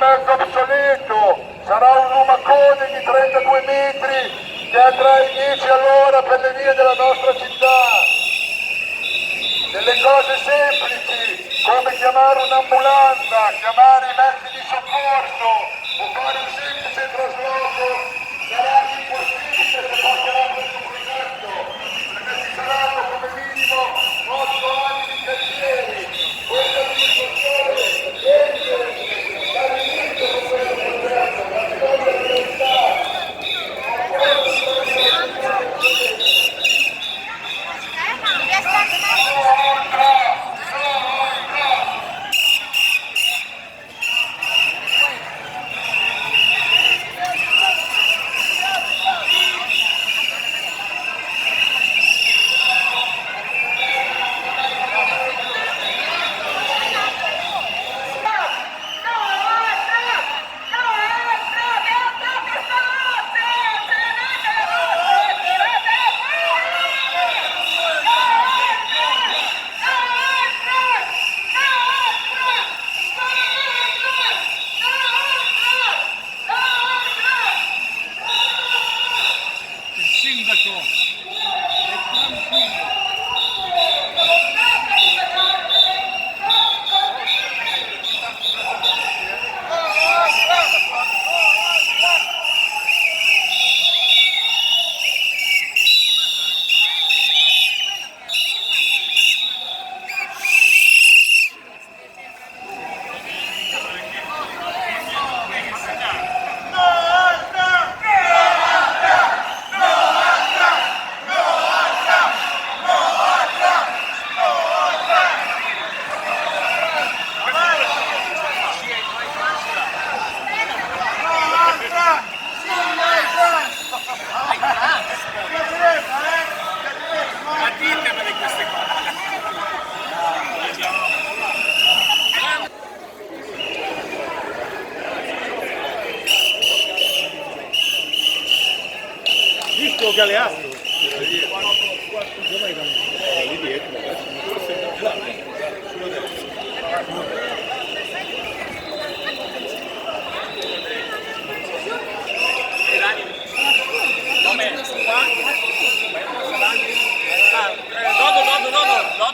mezzo obsoleto, sarà un lumacone di 32 metri che andrà ai 10 all'ora per le vie della nostra città. Delle cose semplici, come chiamare un'ambulanza, chiamare i mezzi di soccorso o fare un semplice trasloco, sarà impossibile se passerà questo progetto, perché ci saranno come minimo 8 anni di cantieri. Questa amministrazione dall'inizio con questo progetto, la seconda priorità, visto Galeazzo? Lì dietro, sulla destra.